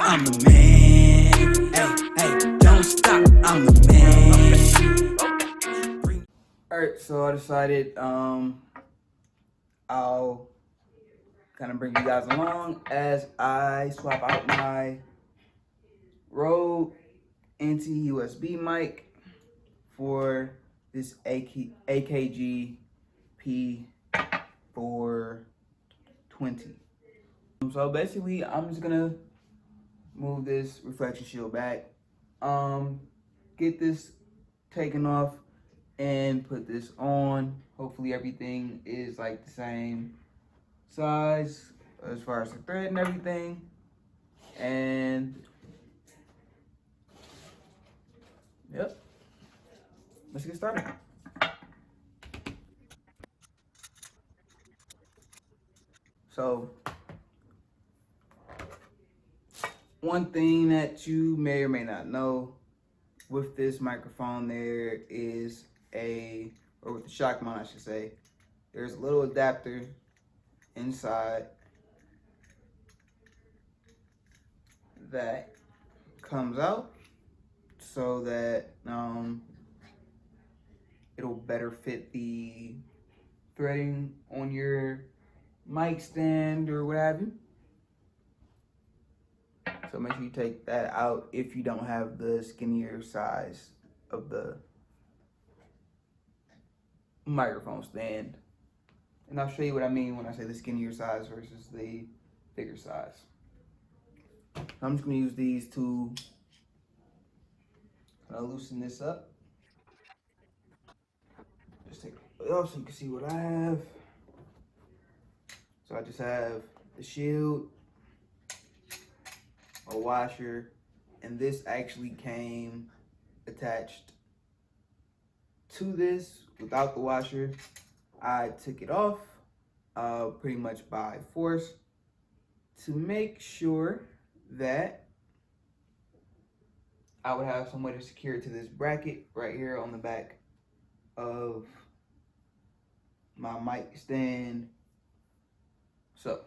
I'm the man. Hey, hey, don't stop, I'm the man. Alright, so I decided I'll kind of bring you guys along as I swap out my Rode anti-USB mic for this AKG P420. So basically, I'm just gonna move this reflection shield back, get this taken off, and put this on. Hopefully everything is like the same size as far as the thread and everything. And yep, let's get started. So one thing that you may or may not know with this microphone, there is or with the shock mount I should say, there's a little adapter inside that comes out so that it'll better fit the threading on your mic stand or what have you. So make sure you take that out if you don't have the skinnier size of the microphone stand. And I'll show you what I mean when I say the skinnier size versus the bigger size. I'm just gonna use these to loosen this up. Just take it off so you can see what I have. So I just have the shield, a washer, and this actually came attached to this without the washer. I took it off pretty much by force to make sure that I would have some way to secure it to this bracket right here on the back of my mic stand. So,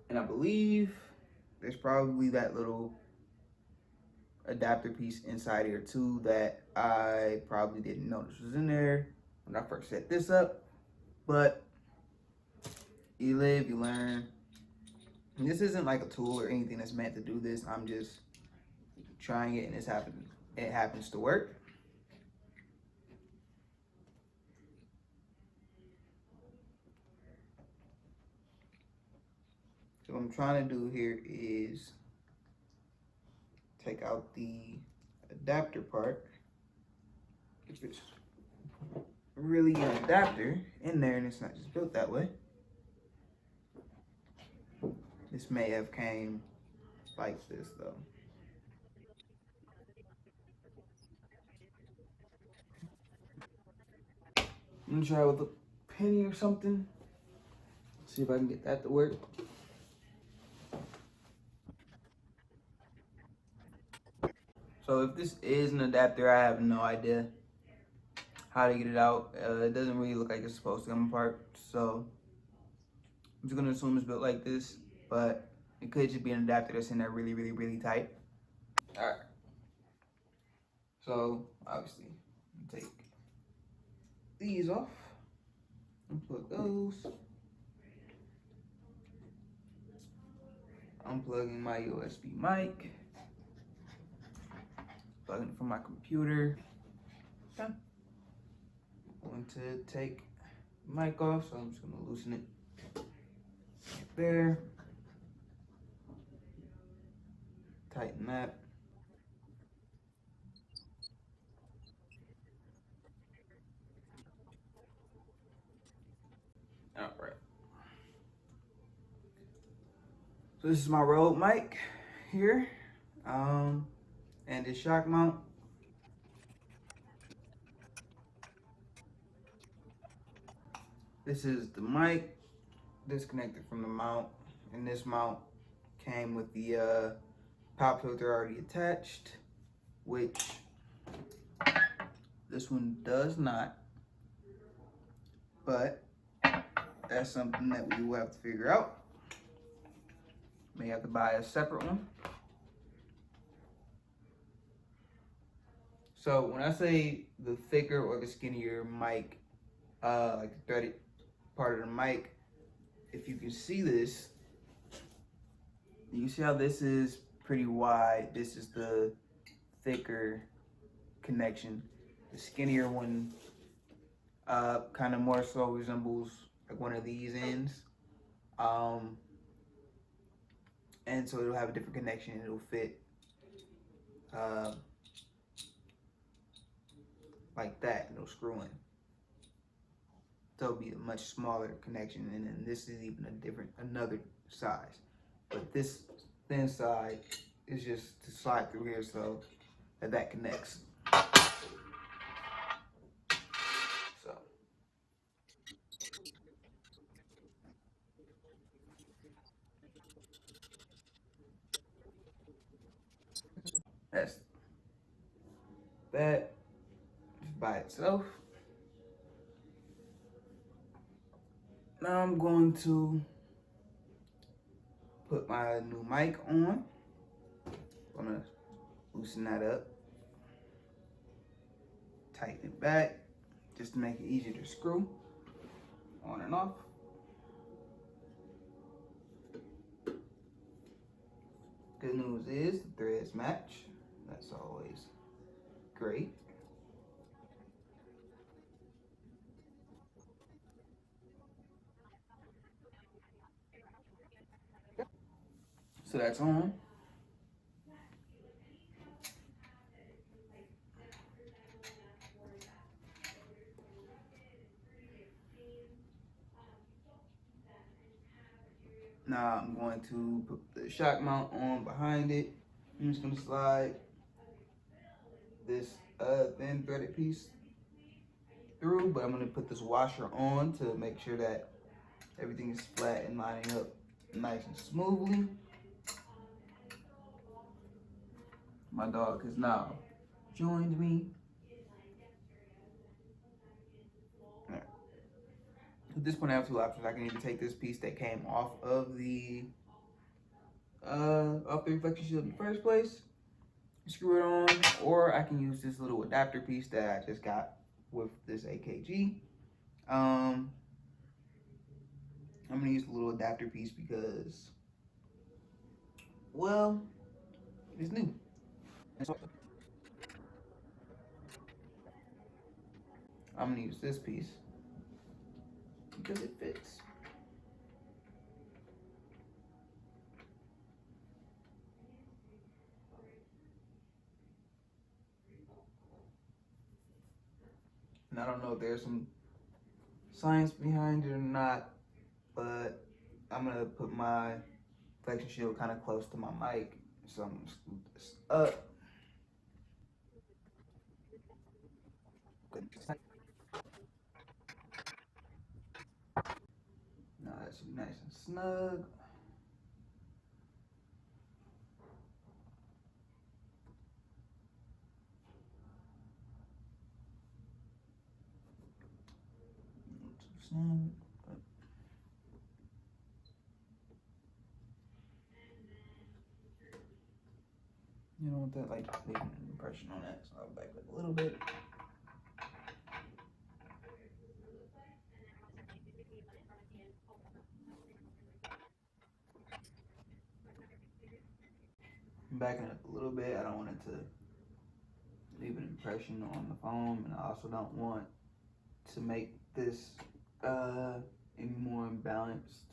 and I believe there's probably that little adapter piece inside here too that I probably didn't notice was in there when I first set this up, but you live, you learn. And this isn't like a tool or anything that's meant to do this. I'm just trying it and it happens to work. So what I'm trying to do here is take out the adapter part. If it's really an adapter in there and it's not just built that way, this may have came like this though. I'm gonna try with a penny or something. See if I can get that to work. So if this is an adapter, I have no idea how to get it out. It doesn't really look like it's supposed to come apart. So I'm just gonna assume it's built like this, but it could just be an adapter that's in there really, really, really tight. All right. So obviously, take these off, unplug those. Unplugging my USB mic, plugging it from my computer. Okay. I'm going to take the mic off, so I'm just gonna loosen it right there. Tighten that. All right. So this is my Rode mic here, and this shock mount. This is the mic disconnected from the mount, and this mount came with the pop filter already attached, which this one does not, but that's something that we will have to figure out. May have to buy a separate one. So when I say the thicker or the skinnier mic, like the threaded part of the mic, if you can see this, you can see how this is pretty wide. This is the thicker connection. The skinnier one kind of more so resembles like one of these ends. Um, and so it'll have a different connection. It'll fit uh, like that. It'll screw in. So it'll be a much smaller connection, and then this is even another size. But this thin side is just to slide through here so that connects. So that's that just by itself. Now I'm going to put my new mic on. I'm gonna loosen that up, tighten it back, just to make it easier to screw on and off. Good news is the threads match. That's always great. So that's on. Now I'm going to put the shock mount on behind it. I'm just gonna slide this thin threaded piece through, but I'm gonna put this washer on to make sure that everything is flat and lining up nice and smoothly. My dog has now joined me. At this point, I have two options. I can either take this piece that came off the reflection shield in the first place, screw it on, or I can use this little adapter piece that I just got with this AKG. I'm gonna use the little adapter piece because, well, it's new. So I'm gonna use this piece because it fits. And I don't know if there's some science behind it or not, but I'm gonna put my reflection shield kind of close to my mic. So I'm gonna scoot this up. Now that should be nice and snug. You don't want that like leaving an impression on that, so I'll back up a little bit. I'm backing up a little bit. I don't want it to leave an impression on the foam, and I also don't want to make this any more imbalanced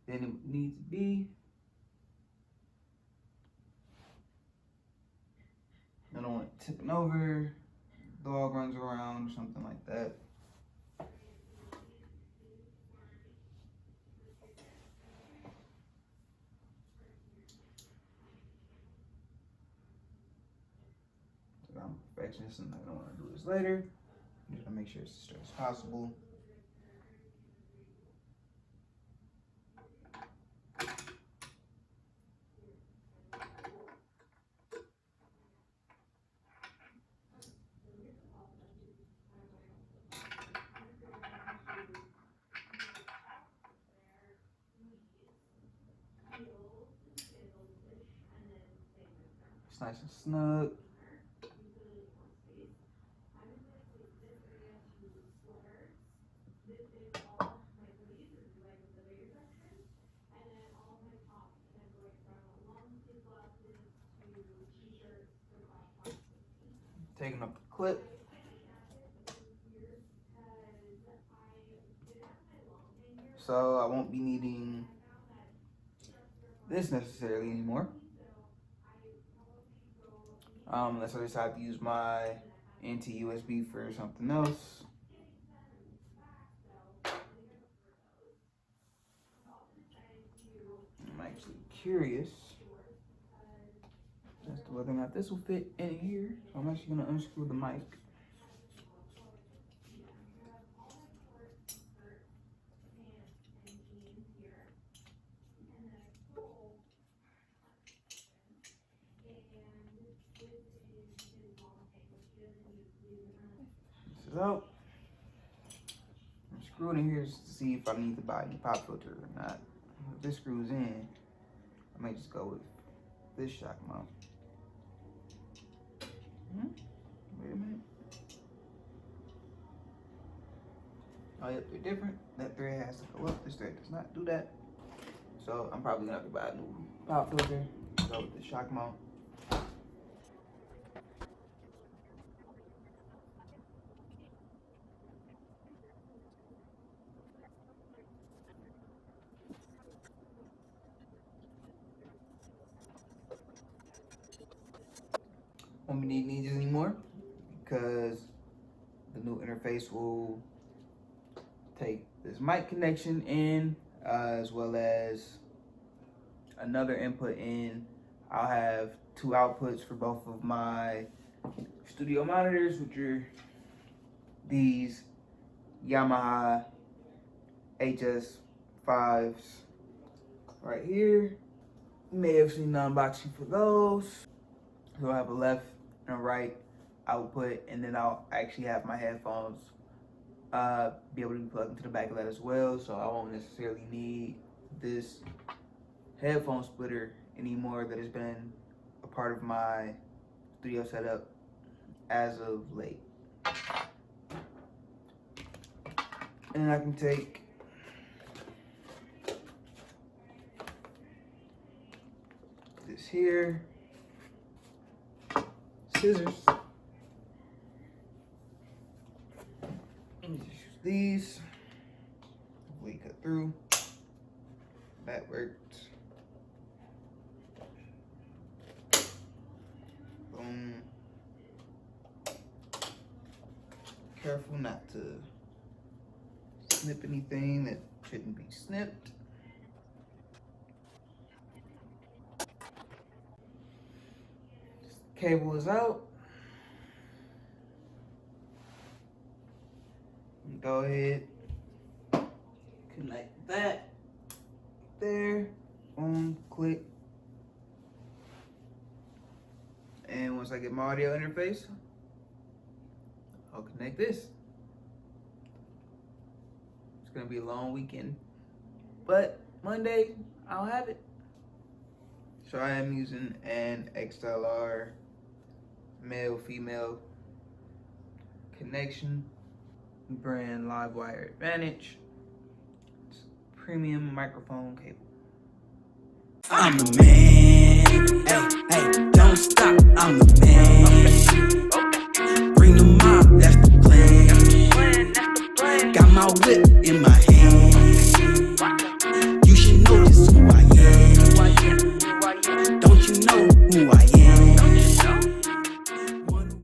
than it needs to be. I don't want it tipping over, dog runs around or something like that. I'm a perfectionist and I don't want to do this later. I'm just gonna make sure it's as straight as possible. It's nice and snug. Taking up the clip. So I won't be needing this necessarily anymore. Unless I decide to use my NT-USB for something else. I'm actually curious as to whether or not this will fit in here. So I'm actually gonna unscrew the mic. This is out. I'm screwing in here just to see if I need to buy any pop filter or not. If this screws in, I might just go with this shock mount. Wait a minute. Oh, yep, they're different. That thread has to go up. This thread does not do that. So I'm probably gonna have to buy a new pop filter. Go with the shock mount. Won't be needing these anymore because the new interface will take this mic connection in as well as another input in. I'll have two outputs for both of my studio monitors, which are these Yamaha HS5s right here. You may have seen the unboxing for those. So I have a left and a right output, and then I'll actually have my headphones be able to be plugged into the back of that as well. So I won't necessarily need this headphone splitter anymore that has been a part of my studio setup as of late. And I can take this here, scissors, and just use these. We cut through. That worked. Boom. Careful not to snip anything that shouldn't be snipped. Cable is out. Go ahead, connect that there, boom, click. And once I get my audio interface, I'll connect this. It's gonna be a long weekend, but Monday I'll have it. So I am using an XLR male-female connection, brand Livewire Advantage. It's premium microphone cable. I'm the man. Hey, hey, don't stop. I'm the man. Bring them out, that's the plan. Got my whip in